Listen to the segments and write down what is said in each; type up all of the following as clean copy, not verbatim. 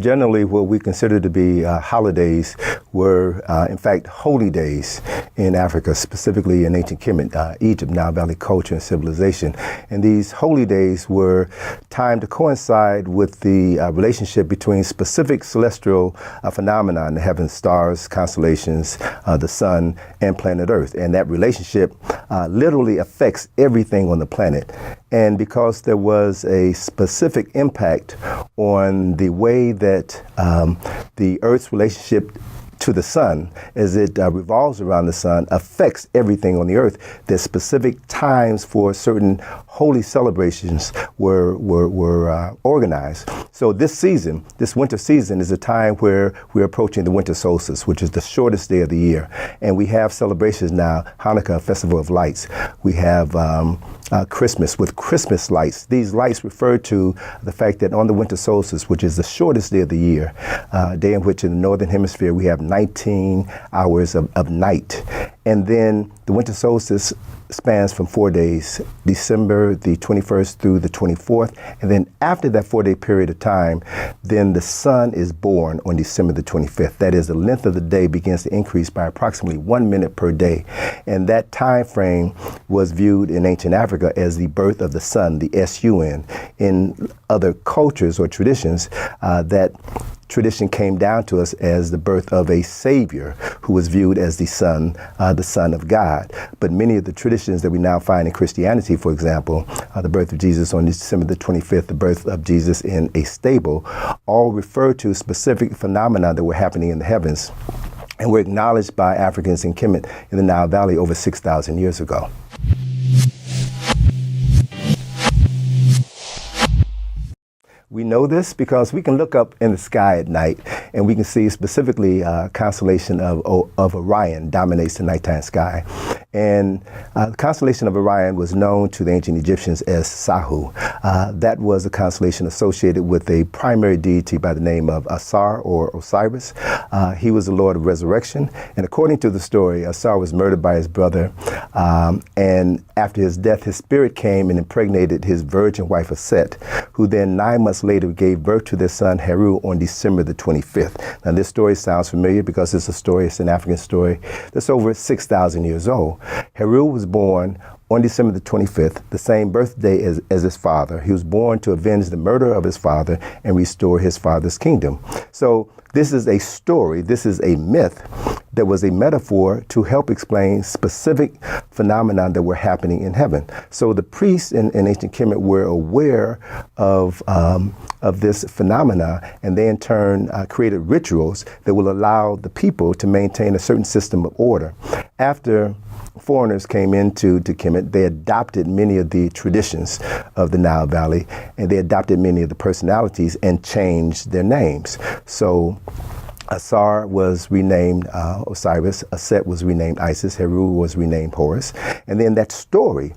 Generally, what we consider to be holidays were, in fact, holy days in Africa, specifically in ancient Kemet, Egypt, Nile Valley culture and civilization. And these holy days were timed to coincide with the relationship between specific celestial phenomena in the heavens, stars, constellations, the sun, and planet Earth. And that relationship literally affects everything on the planet. And because there was a specific impact on the way that the Earth's relationship to the sun, as it revolves around the sun, affects everything on the earth. There's specific times for certain holy celebrations were organized. So this season, this winter season, is a time where we're approaching the winter solstice, which is the shortest day of the year. And we have celebrations now, Hanukkah, Festival of Lights. We have Christmas with Christmas lights. These lights refer to the fact that on the winter solstice, which is the shortest day of the year, a day in which in the northern hemisphere we have 19 hours of night. And then the winter solstice spans from 4 days, December the 21st through the 24th. And then after that 4-day period of time, then the sun is born on December the 25th. That is, the length of the day begins to increase by approximately 1 minute per day. And that time frame was viewed in ancient Africa as the birth of the sun, the sun. In other cultures or traditions, that tradition came down to us as the birth of a savior who was viewed as the Son of God. But many of the traditions that we now find in Christianity, for example, the birth of Jesus on December the 25th, the birth of Jesus in a stable, all refer to specific phenomena that were happening in the heavens and were acknowledged by Africans in Kemet in the Nile Valley over 6,000 years ago. We know this because we can look up in the sky at night and we can see specifically constellation of Orion dominates the nighttime sky. And the constellation of Orion was known to the ancient Egyptians as Sahu. That was a constellation associated with a primary deity by the name of Asar or Osiris. He was the Lord of resurrection. And according to the story, Asar was murdered by his brother. And after his death, his spirit came and impregnated his virgin wife Set, who then 9 months later gave birth to their son Heru on December the 25th. Now this story sounds familiar because it's an African story that's over 6,000 years old. Heru was born on December the 25th, the same birthday as his father. He was born to avenge the murder of his father and restore his father's kingdom. So this is a story, this is a myth that was a metaphor to help explain specific phenomena that were happening in heaven. So the priests in ancient Kemet were aware of this phenomena, and they in turn created rituals that will allow the people to maintain a certain system of order. After foreigners came into Kemet, they adopted many of the traditions of the Nile Valley, and they adopted many of the personalities and changed their names. So Asar was renamed Osiris, Set was renamed Isis, Heru was renamed Horus. And then that story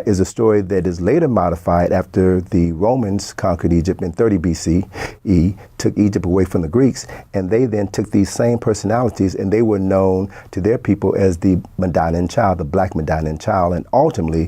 is a story that is later modified after the Romans conquered Egypt in 30 BCE, took Egypt away from the Greeks, and they then took these same personalities and they were known to their people as the Madonnan child, the Black Madonnan child. And ultimately,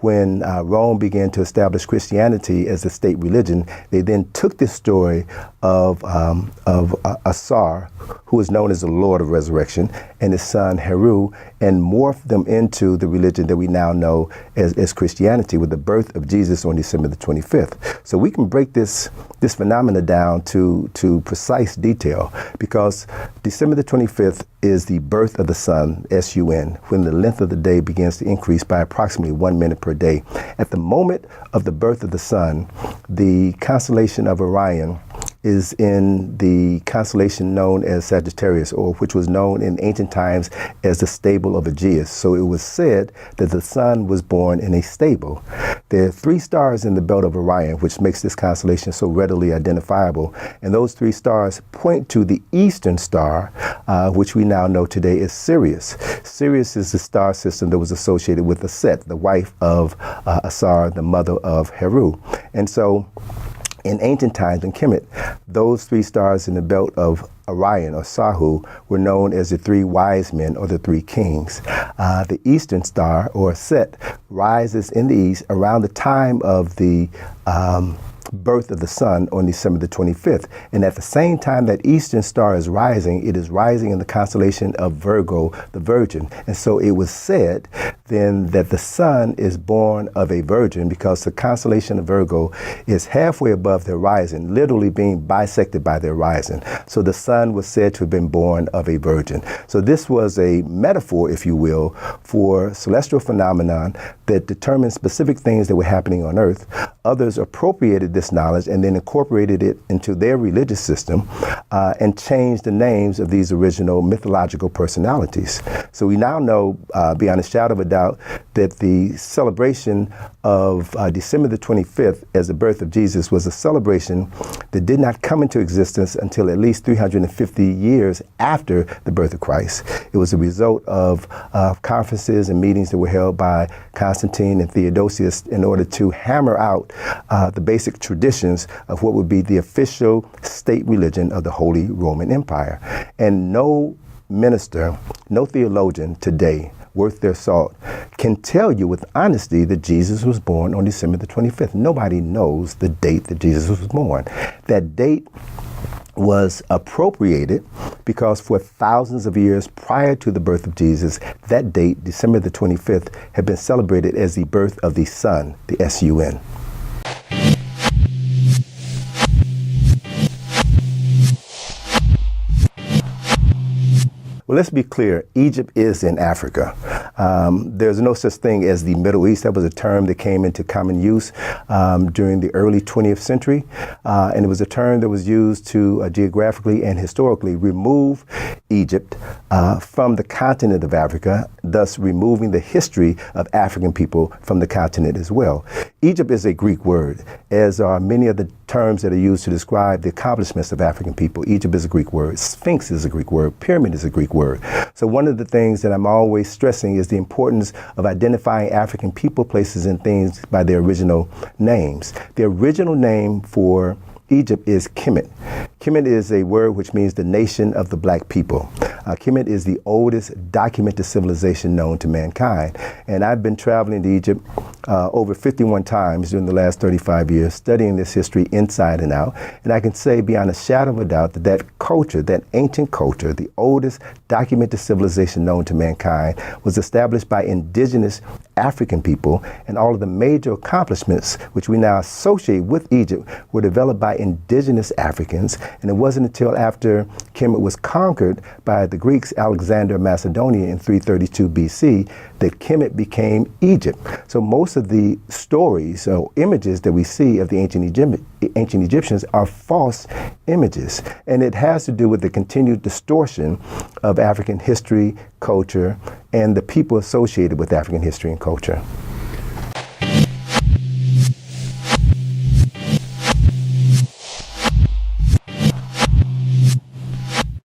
when Rome began to establish Christianity as a state religion, they then took this story of Asar, who is known as the Lord of Resurrection, and his son Heru, and morphed them into the religion that we now know as Christianity, with the birth of Jesus on December the 25th. So we can break this phenomena down to precise detail, because December the 25th is the birth of the sun, S-U-N, when the length of the day begins to increase by approximately 1 minute per day. At the moment of the birth of the sun, the constellation of Orion is in the constellation known as Sagittarius, or which was known in ancient times as the stable of Aegeus. So it was said that the sun was born in a stable. There are 3 stars in the belt of Orion, which makes this constellation so readily identifiable. And those 3 stars point to the eastern star, which we now know today as Sirius. Sirius is the star system that was associated with Set, the wife of Asar, the mother of Heru. And so in ancient times in Kemet, those 3 stars in the belt of Orion or Sahu were known as the 3 wise men or the 3 kings. The eastern star or Set rises in the east around the time of the birth of the sun on December the 25th. And at the same time that Eastern star is rising, it is rising in the constellation of Virgo, the Virgin. And so it was said then that the sun is born of a virgin because the constellation of Virgo is halfway above the horizon, literally being bisected by the horizon. So the sun was said to have been born of a virgin. So this was a metaphor, if you will, for celestial phenomenon that determined specific things that were happening on Earth. Others appropriated this knowledge and then incorporated it into their religious system and changed the names of these original mythological personalities. So we now know, beyond a shadow of a doubt, that the celebration of December the 25th as the birth of Jesus was a celebration that did not come into existence until at least 350 years after the birth of Christ. It was a result of conferences and meetings that were held by Constantine and Theodosius in order to hammer out the basic traditions of what would be the official state religion of the Holy Roman Empire. And no minister, no theologian today worth their salt can tell you with honesty that Jesus was born on December the 25th. Nobody knows the date that Jesus was born. That date was appropriated because for thousands of years prior to the birth of Jesus, that date, December the 25th, had been celebrated as the birth of the sun, the S-U-N. Well, let's be clear. Egypt is in Africa. There's no such thing as the Middle East. That was a term that came into common use during the early 20th century. And it was a term that was used to geographically and historically remove Egypt from the continent of Africa, thus removing the history of African people from the continent as well. Egypt is a Greek word, as are many of the terms that are used to describe the accomplishments of African people. Egypt is a Greek word. Sphinx is a Greek word. Pyramid is a Greek word. So one of the things that I'm always stressing is the importance of identifying African people, places, and things by their original names. The original name for Egypt is Kemet. Kemet is a word which means the nation of the black people. Kemet is the oldest documented civilization known to mankind. And I've been traveling to Egypt over 51 times during the last 35 years, studying this history inside and out. And I can say beyond a shadow of a doubt that that culture, that ancient culture, the oldest documented civilization known to mankind, was established by indigenous African people, and all of the major accomplishments which we now associate with Egypt were developed by indigenous Africans. And it wasn't until after Kemet was conquered by the Greeks, Alexander of Macedonia in 332 BC, that Kemet became Egypt. So most of the stories or images that we see of the ancient Egyptians are false images. And it has to do with the continued distortion of African history, culture, and the people associated with African history and culture.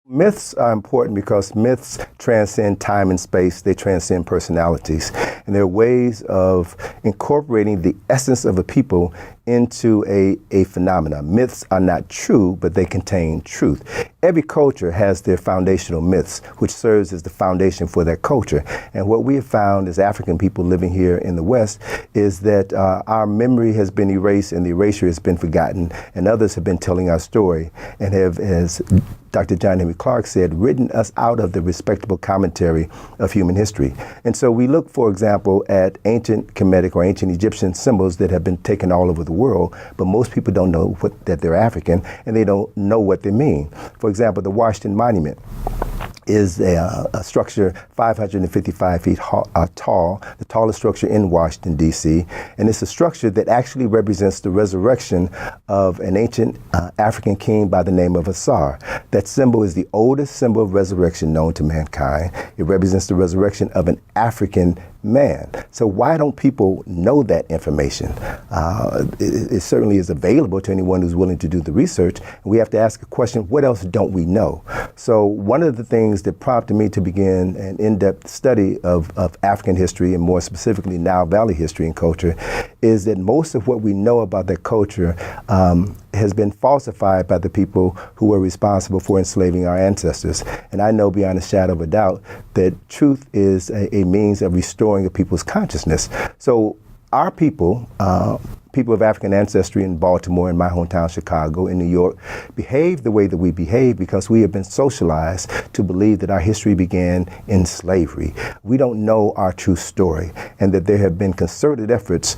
Myths are important because myths transcend time and space. They transcend personalities. And they're ways of incorporating the essence of a people into a phenomena. Myths are not true, but they contain truth. Every culture has their foundational myths, which serves as the foundation for that culture. And what we have found as African people living here in the West is that our memory has been erased and the erasure has been forgotten, and others have been telling our story and have, as Dr. John Henry Clarke said, written us out of the respectable commentary of human history. And so we look, for example, at ancient Kemetic or ancient Egyptian symbols that have been taken all over the world, but most people don't know that they're African, and they don't know what they mean. For example, the Washington Monument is a structure 555 feet tall, the tallest structure in Washington, D.C., and it's a structure that actually represents the resurrection of an ancient African king by the name of Asar. That symbol is the oldest symbol of resurrection known to mankind. It represents the resurrection of an African man. So why don't people know that information? It certainly is available to anyone who's willing to do the research. We have to ask a question, what else don't we know? So one of the things that prompted me to begin an in-depth study of African history, and more specifically Nile Valley history and culture, is that most of what we know about that culture has been falsified by the people who were responsible for enslaving our ancestors. And I know beyond a shadow of a doubt that truth is a means of restoring a people's consciousness. So our people, people of African ancestry in Baltimore, in my hometown, Chicago, in New York, behave the way that we behave because we have been socialized to believe that our history began in slavery. We don't know our true story, and that there have been concerted efforts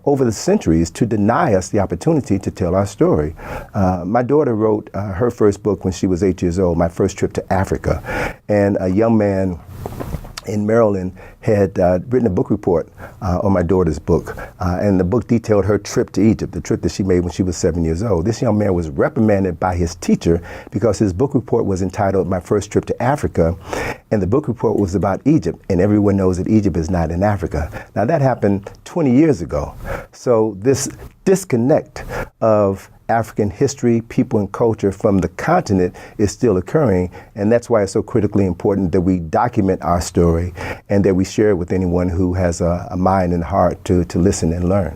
over the centuries to deny us the opportunity to tell our story. My daughter wrote her first book when she was 8 years old, My First Trip to Africa, and a young man in Maryland had written a book report on my daughter's book, and the book detailed her trip to Egypt, the trip that she made when she was 7 years old. This young man was reprimanded by his teacher because his book report was entitled My First Trip to Africa, and the book report was about Egypt, and everyone knows that Egypt is not in Africa. Now that happened 20 years ago. So this disconnect of African history, people, and culture from the continent is still occurring, and that's why it's so critically important that we document our story and that we share it with anyone who has a mind and heart to listen and learn.